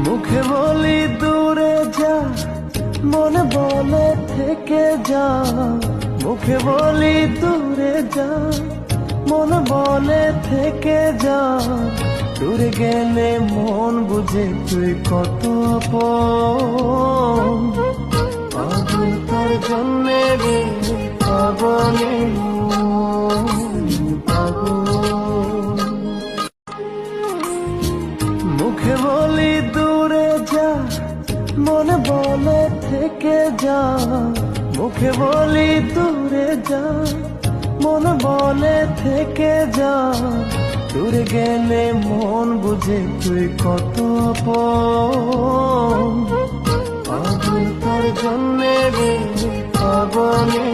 মুখে বলি দূরে যা, মনে বলে থেকে যা। মুখে বলি দূরে যা, মনে বলে থেকে যা। দূরে গেলে মন বুঝে তুই কত আপন। পাগল তোর জন্যে রে পাগলে পাগল। মুখে বলি দূরে যা, মনে বলে থেকে যা। মুখে বলি দূরে যা, মনে বলে থেকে যা। দূরে গেলে মন বুঝে তুই কত আপন। পাগল তোর জন্যে রে পাগলে।